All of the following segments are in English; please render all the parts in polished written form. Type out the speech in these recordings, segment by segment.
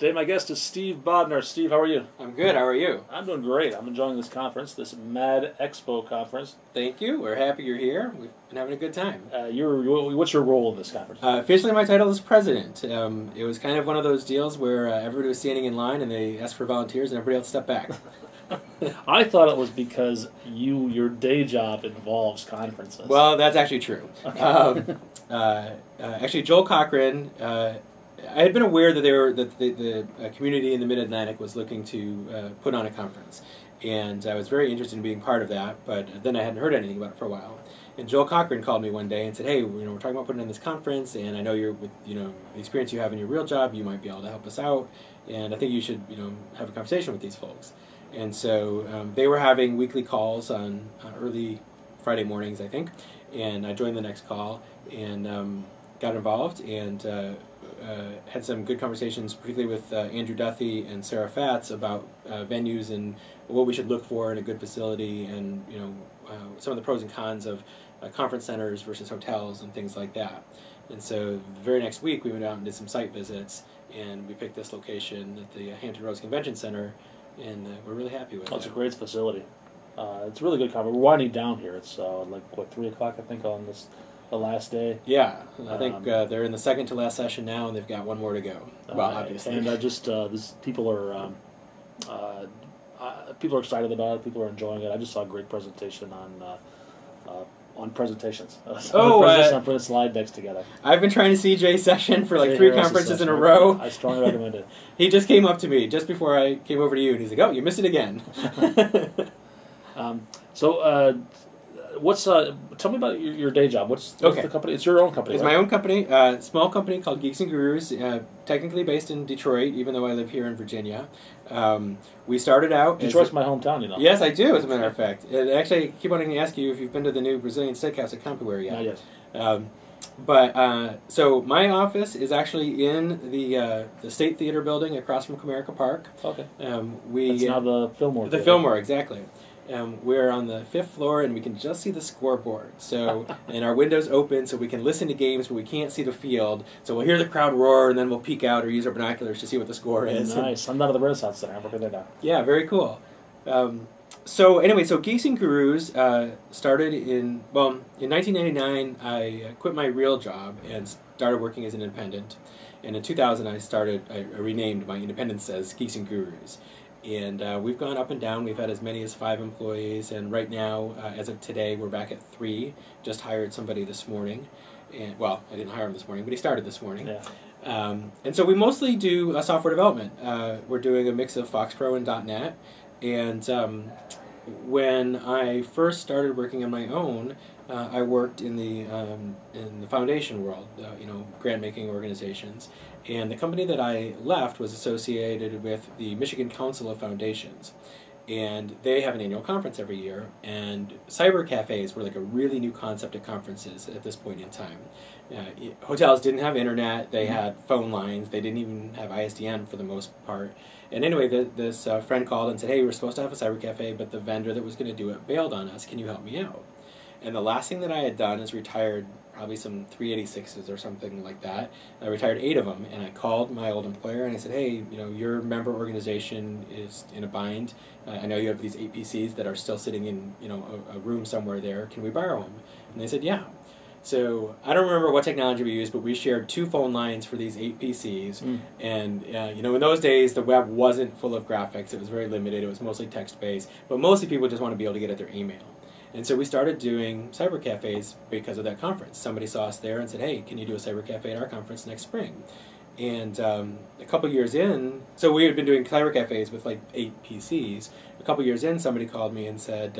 Today my guest is Steve Bodnar. Steve, how are you? I'm good. How are you? I'm doing great. I'm enjoying this conference, this Mad Expo conference. Thank you. We're happy you're here. We've been having a good time. What's your role in this conference? Officially, my title is president. It was kind of one of those deals where everybody was standing in line and they asked for volunteers and everybody else stepped back. I thought it was because your day job involves conferences. Well, that's actually true. Okay. Actually, Joel Cochran, I had been aware that the community in the Mid-Atlantic was looking to put on a conference. And I was very interested in being part of that, but then I hadn't heard anything about it for a while. And Joel Cochran called me one day and said, "Hey, we're talking about putting on this conference, and I know with the experience you have in your real job, you might be able to help us out, and I think you should have a conversation with these folks." And so they were having weekly calls on early Friday mornings, I think, and I joined the next call and got involved and had some good conversations, particularly with Andrew Duthie and Sarah Fatz about venues and what we should look for in a good facility, and some of the pros and cons of conference centers versus hotels and things like that. And so the very next week we went out and did some site visits, and we picked this location at the Hampton Roads Convention Center, and we're really happy with it. It's a great facility. It's a really good conference. We're winding down here. It's 3 o'clock, I think, on the last day. Yeah, I think they're in the second to last session now, and they've got one more to go. Well, obviously. And people are excited about it. People are enjoying it. I just saw a great presentation on presentations. I'm putting slide decks together. I've been trying to see Jay's session for like 3 conferences in a row. I strongly recommend it. He just came up to me just before I came over to you, and he's like, "Oh, you missed it again." Tell me about your day job. What's the company? It's your own company. It's right? my own company, small company called Geeks and Gurus, technically based in Detroit, even though I live here in Virginia. We started out... Detroit's my hometown, you know. Yes, I do, as a matter of fact. Actually, I keep wanting to ask you if you've been to the new Brazilian steakhouse at Campoer yet. Not yet. So my office is actually in the State Theater building across from Comerica Park. Okay. That's now the Fillmore. The Fillmore, exactly. We're on the 5th floor, and we can just see the scoreboard. So, and our window's open, so we can listen to games, but we can't see the field. So we'll hear the crowd roar, and then we'll peek out or use our binoculars to see what the score is. Nice. I'm not at the Renaissance Center. I'm working there now. Yeah, very cool. So Geeks and Gurus started in 1999. I quit my real job and started working as an independent. And in 2000, I renamed my independence as Geeks and Gurus. And we've gone up and down. We've had as many as 5 employees, and right now, as of today, we're back at 3. Just hired somebody this morning. And well, I didn't hire him this morning, but he started this morning. Yeah. And so we mostly do software development. We're doing a mix of FoxPro and .NET. And when I first started working on my own, I worked in the foundation world, grant-making organizations. And the company that I left was associated with the Michigan Council of Foundations. And they have an annual conference every year. And cyber cafes were like a really new concept at conferences at this point in time. Hotels didn't have internet. They had phone lines. They didn't even have ISDN for the most part. And anyway, this friend called and said, "Hey, we're supposed to have a cyber cafe, but the vendor that was going to do it bailed on us. Can you help me out?" And the last thing that I had done is retired probably some 386s or something like that. I retired 8 of them, and I called my old employer and I said, "Hey, your member organization is in a bind. I know you have these 8 PCs that are still sitting in a room somewhere there. Can we borrow them?" And they said, "Yeah." So I don't remember what technology we used, but we shared 2 phone lines for these 8 PCs. And in those days, the web wasn't full of graphics. It was very limited. It was mostly text-based. But mostly people just want to be able to get at their email. And so we started doing cyber cafes because of that conference. Somebody saw us there and said, "Hey, can you do a cyber cafe at our conference next spring?" And a couple years in, so we had been doing cyber cafes with like 8 PCs. A couple years in, somebody called me and said,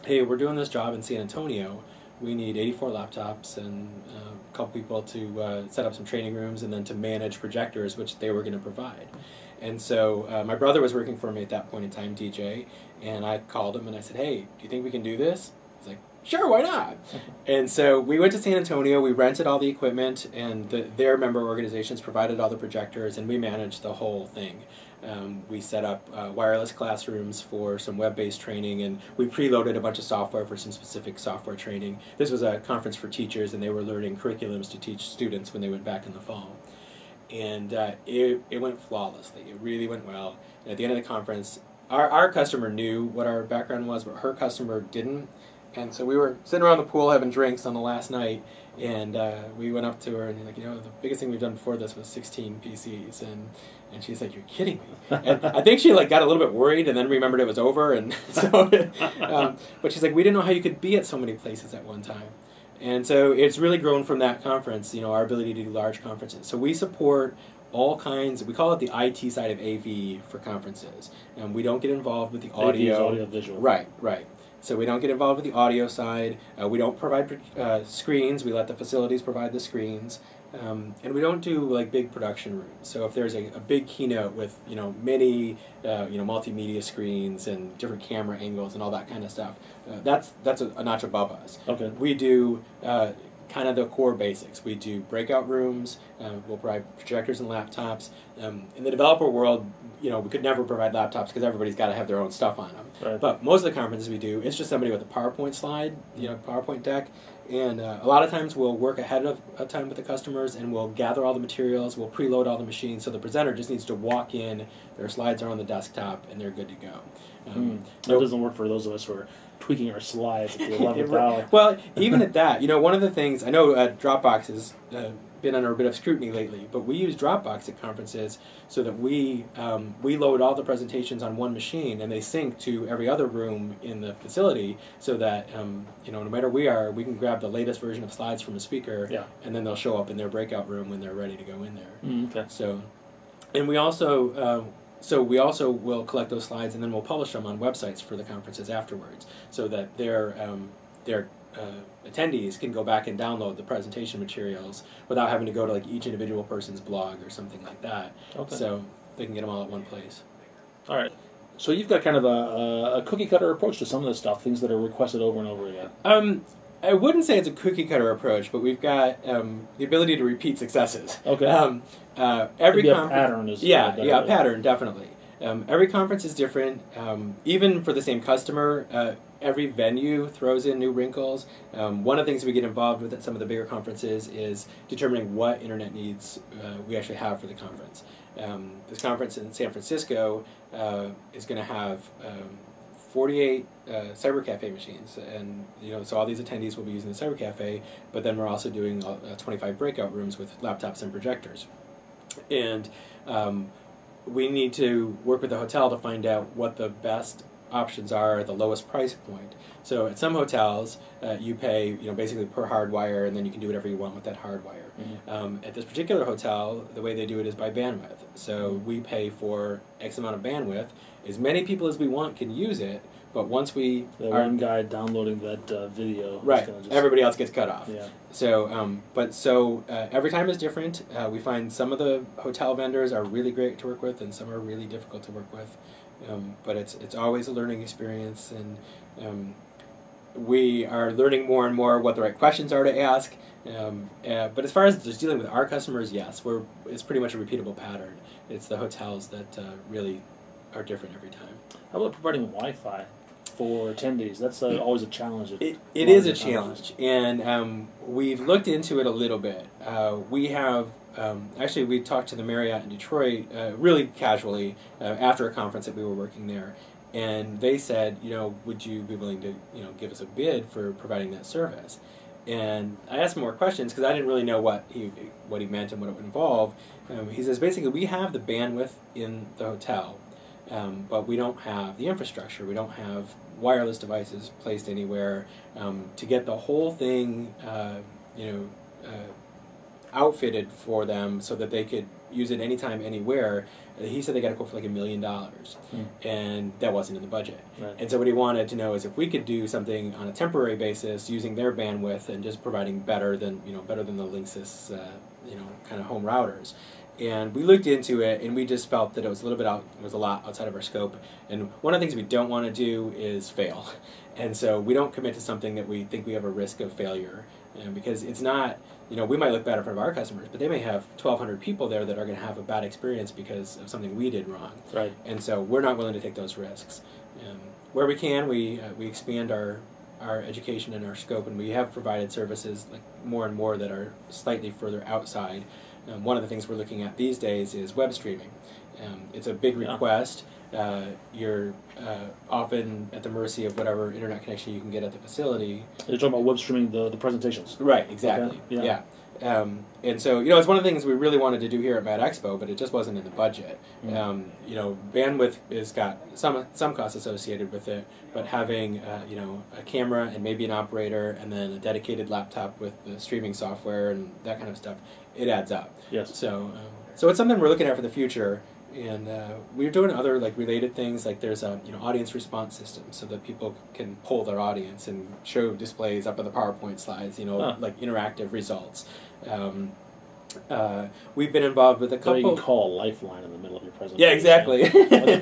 "Hey, we're doing this job in San Antonio. We need 84 laptops and a couple people to set up some training rooms and then to manage projectors," which they were going to provide. And so my brother was working for me at that point in time, DJ, and I called him and I said, "Hey, do you think we can do this?" He's like, "Sure, why not?" And so we went to San Antonio, we rented all the equipment, and their member organizations provided all the projectors, and we managed the whole thing. We set up wireless classrooms for some web-based training, and we preloaded a bunch of software for some specific software training. This was a conference for teachers, and they were learning curriculums to teach students when they went back in the fall. and it went flawlessly. It really went well. And at the end of the conference, our customer knew what our background was, but her customer didn't. And so we were sitting around the pool having drinks on the last night, and we went up to her and like, you know, the biggest thing we've done before this was 16 PCs, and she's like, "You're kidding me!" And I think she like got a little bit worried, and then remembered it was over, and so. But she's like, "We didn't know how you could be at so many places at one time," and so it's really grown from that conference. You know, our ability to do large conferences. So we support all kinds. We call it the IT side of AV for conferences, and we don't get involved with the audio. AV is audio visual. Right. So we don't get involved with the audio side. We don't provide screens. We let the facilities provide the screens, and we don't do like big production rooms. So if there's a big keynote with many multimedia screens and different camera angles and all that kind of stuff, that's a notch above us. Okay. We do kind of the core basics. We do breakout rooms. We'll provide projectors and laptops. In the developer world, we could never provide laptops because everybody's got to have their own stuff on them. Right. But most of the conferences we do, it's just somebody with a PowerPoint slide, PowerPoint deck, and a lot of times we'll work ahead of time with the customers and we'll gather all the materials, we'll preload all the machines, so the presenter just needs to walk in, their slides are on the desktop, and they're good to go. That doesn't work for those of us who are tweaking our slides at the 11th hour. Well, even at that, one of the things, I know Dropbox has been under a bit of scrutiny lately, but we use Dropbox at conferences so that we load all the presentations on one machine and they sync to every other room in the facility so that no matter where we can grab the latest version of slides from a speaker, and then they'll show up in their breakout room when they're ready to go in there. Okay. So, and we also will collect those slides and then we'll publish them on websites for the conferences afterwards, so that their attendees can go back and download the presentation materials without having to go to like each individual person's blog or something like that. Okay. So they can get them all at one place. All right. So you've got kind of a cookie cutter approach to some of this stuff, things that are requested over and over again. I wouldn't say it's a cookie cutter approach, but we've got the ability to repeat successes. Okay. Every Maybe conference, a pattern is a pattern definitely. Every conference is different. Even for the same customer, every venue throws in new wrinkles. One of the things we get involved with at some of the bigger conferences is determining what internet needs we actually have for the conference. This conference in San Francisco is going to have 48 cyber cafe machines, and so all these attendees will be using the cyber cafe. But then we're also doing 25 breakout rooms with laptops and projectors, and we need to work with the hotel to find out what the best options are at the lowest price point. So at some hotels, you pay basically per hardwire, and then you can do whatever you want with that hardwire. At this particular hotel, the way they do it is by bandwidth. So we pay for X amount of bandwidth. As many people as we want can use it, but once one guy downloading that video, right, everybody else gets cut off. Yeah. So, every time is different. We find some of the hotel vendors are really great to work with, and some are really difficult to work with. But it's always a learning experience, and we are learning more and more what the right questions are to ask. But as far as just dealing with our customers, yes, it's pretty much a repeatable pattern. It's the hotels that really are different every time. How about providing Wi-Fi for attendees? That's always a challenge. It is a challenge, and we've looked into it a little bit. We have actually we talked to the Marriott in Detroit really casually after a conference that we were working there, and they said, would you be willing to give us a bid for providing that service? And I asked him more questions because I didn't really know what he meant and what it would involve. He says basically we have the bandwidth in the hotel. But we don't have the infrastructure. We don't have wireless devices placed anywhere to get the whole thing, outfitted for them so that they could use it anytime, anywhere. He said they got a quote for like $1 million, and that wasn't in the budget. Right. And so what he wanted to know is if we could do something on a temporary basis using their bandwidth and just providing better than the Linksys, kind of home routers. And we looked into it, and we just felt that it was a lot outside of our scope. And one of the things we don't want to do is fail. And so we don't commit to something that we think we have a risk of failure. Because it's not, we might look bad in front of our customers, but they may have 1,200 people there that are going to have a bad experience because of something we did wrong. Right. And so we're not willing to take those risks. Where we can, we expand our education and our scope, and we have provided services like more and more that are slightly further outside. one of the things we're looking at these days is web streaming. It's a big request. You're often at the mercy of whatever internet connection you can get at the facility. You're talking about web streaming the presentations. Right, exactly. Okay. Yeah. And so, it's one of the things we really wanted to do here at Mad Expo, but it just wasn't in the budget. Bandwidth has got some costs associated with it, but having, a camera and maybe an operator and then a dedicated laptop with the streaming software and that kind of stuff, it adds up. Yes. So it's something we're looking at for the future. And we're doing other related things, like there's a audience response system, so that people can poll their audience and show displays up on the PowerPoint slides, like interactive results. We've been involved with a couple. So you can call a lifeline in the middle of your presentation. Yeah, exactly.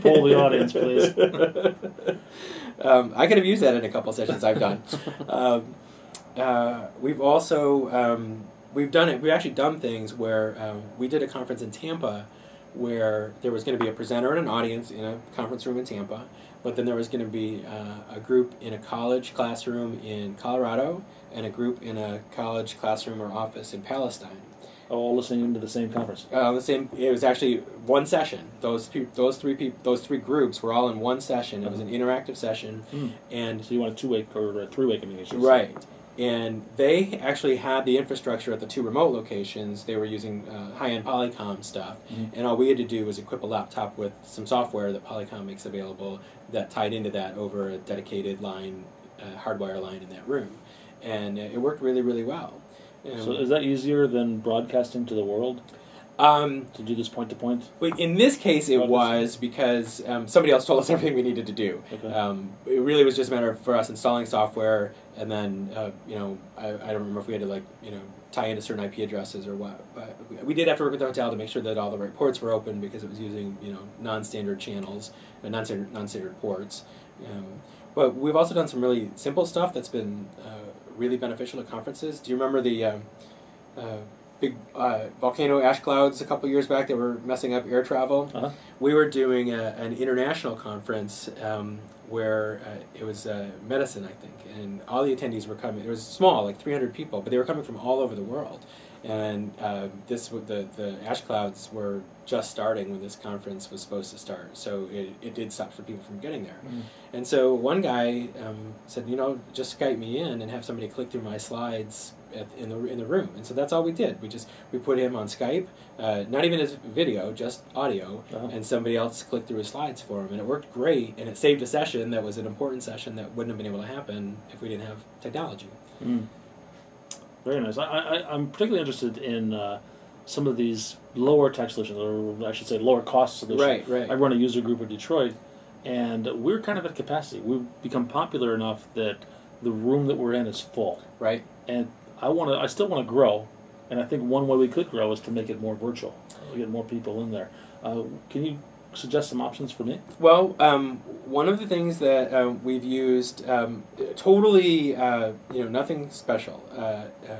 Poll the audience, please. I could have used that in a couple sessions I've done. We've also we've actually done things where we did a conference in Tampa, where there was going to be a presenter and an audience in a conference room in Tampa, but then there was going to be a group in a college classroom in Colorado and a group in a college classroom or office in Palestine. All listening to the same conference. It was actually one session. Those three groups were all in one session. It was an interactive session, and so you want a two-way or a three-way communication. Right. And they actually had the infrastructure at the two remote locations. They were using high-end Polycom stuff, and all we had to do was equip a laptop with some software that Polycom makes available that tied into that over a dedicated line, hardwire line in that room. And it worked really, really well. So is that easier than broadcasting to the world? To do this point-to-point? In this case, it was because somebody else told us everything we needed to do. Okay. It really was just a matter of for us installing software, and then I don't remember if we had to tie into certain IP addresses or what. But we did have to work with the hotel to make sure that all the right ports were open because it was using non-standard channels, non-standard ports. But we've also done some really simple stuff that's been really beneficial at conferences. Do you remember the big volcano ash clouds a couple years back that were messing up air travel? Uh-huh. We were doing an international conference where it was medicine, I think, and all the attendees were coming. It was small, like 300 people, but they were coming from all over the world. And the ash clouds were just starting when this conference was supposed to start, so it did stop for people from getting there. And so one guy said, just Skype me in and have somebody click through my slides in the room. And so that's all we did. We put him on Skype, not even his video, just audio, and somebody else clicked through his slides for him, and it worked great. And it saved a session that was an important session that wouldn't have been able to happen if we didn't have technology. Very nice. I'm particularly interested in some of these lower tech solutions, or I should say lower cost solutions. Right. I run a user group in Detroit, and we're kind of at capacity. We've become popular enough that the room that we're in is full. Right. And I still want to grow, and I think one way we could grow is to make it more virtual. Get more people in there. Can you suggest some options for me? Well, one of the things that we've used, totally, nothing special.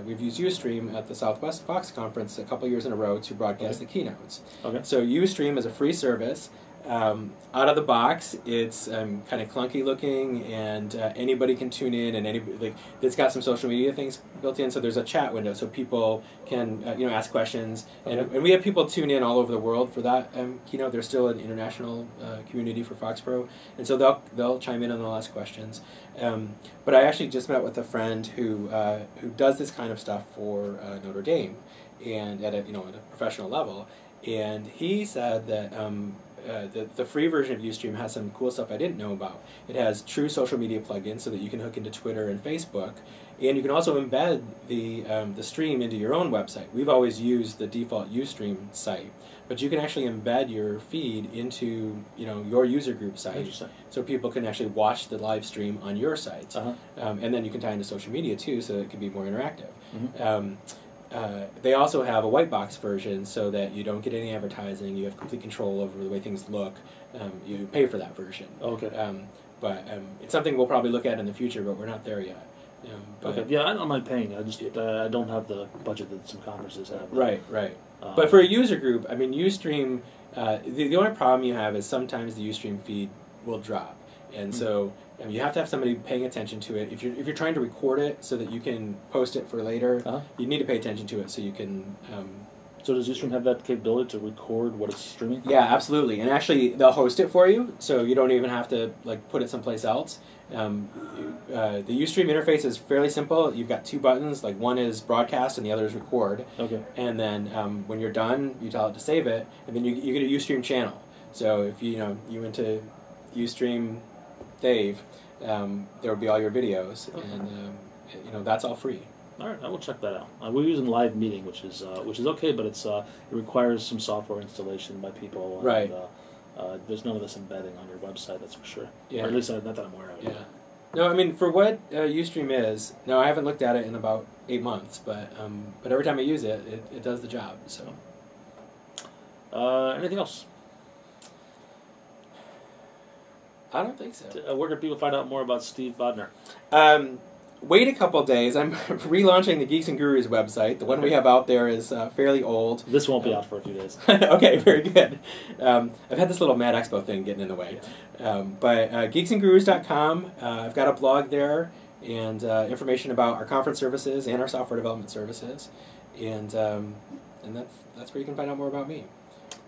We've used Ustream at the Southwest Fox Conference a couple years in a row to broadcast the keynotes. Okay. So Ustream is a free service. Out of the box, it's kind of clunky looking, and anybody can tune in, and it's got some social media things built in. So there's a chat window, so people can ask questions, and we have people tune in all over the world for that keynote. There's still an international community for Fox Pro, and so they'll chime in and they'll ask questions. But I actually just met with a friend who does this kind of stuff for Notre Dame, and at a professional level, and he said that. The free version of Ustream has some cool stuff I didn't know about. It has true social media plugins so that you can hook into Twitter and Facebook, and you can also embed the stream into your own website. We've always used the default Ustream site, but you can actually embed your feed into your user group site, so people can actually watch the live stream on your site, and then you can tie into social media too, so it can be more interactive. They also have a white box version so that you don't get any advertising. You have complete control over the way things look. You pay for that version. Okay. But it's something we'll probably look at in the future, but we're not there yet. Okay. Yeah, I don't mind paying. I just I don't have the budget that some conferences have. Right. But for a user group, Ustream, the only problem you have is sometimes the Ustream feed will drop, and so you have to have somebody paying attention to it. If you're trying to record it so that you can post it for later, you need to pay attention to it so you can So does Ustream have that capability to record what it's streaming? Yeah, absolutely. And actually, they'll host it for you, so you don't even have to like put it someplace else. The Ustream interface is fairly simple. You've got two buttons, like one is broadcast and the other is record. Okay. And then when you're done, you tell it to save it, and then you get a Ustream channel. So if you went to Ustream Dave, there would be all your videos, Okay. and that's all free. All right, I will check that out. We're using Live Meeting, which is okay, but it requires some software installation by people. And, Right. There's none of this embedding on your website, that's for sure. Yeah. Or at least not that I'm aware of. Yeah. No, I mean, for what Ustream is, no, I haven't looked at it in about 8 months, but every time I use it, it does the job. So. Anything else? I don't think so. Where can people find out more about Steve Bodnar? Wait a couple days. I'm relaunching the Geeks and Gurus website. The one we have out there is fairly old. This won't be out for a few days. Okay, very good. I've had this little Mad Expo thing getting in the way. But geeksandgurus.com, I've got a blog there and information about our conference services and our software development services. And that's where you can find out more about me.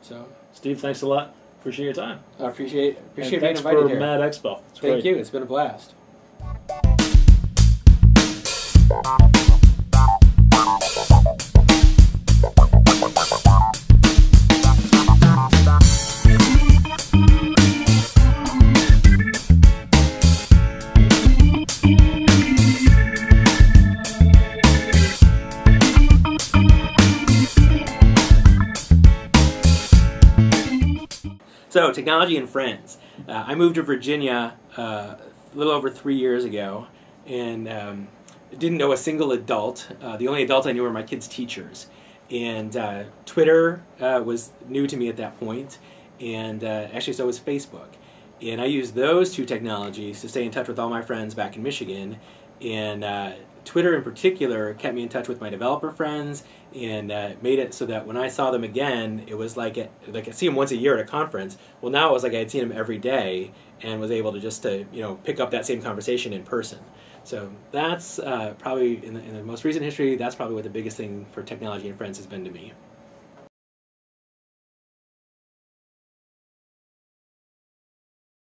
So, Steve, thanks a lot. Appreciate your time. I appreciate being thanks invited for here. Mad Expo. It's Thank great. you. It's been a blast. So, technology and friends. I moved to Virginia a little over 3 years ago, and didn't know a single adult. The only adults I knew were my kids' teachers. And Twitter was new to me at that point, and actually so was Facebook. And I used those two technologies to stay in touch with all my friends back in Michigan. And Twitter in particular kept me in touch with my developer friends, and made it so that when I saw them again, it was like I see them once a year at a conference. Well, now it was like I had seen them every day, and was able to just pick up that same conversation in person. So that's probably in the most recent history. That's probably what the biggest thing for technology and friends has been to me.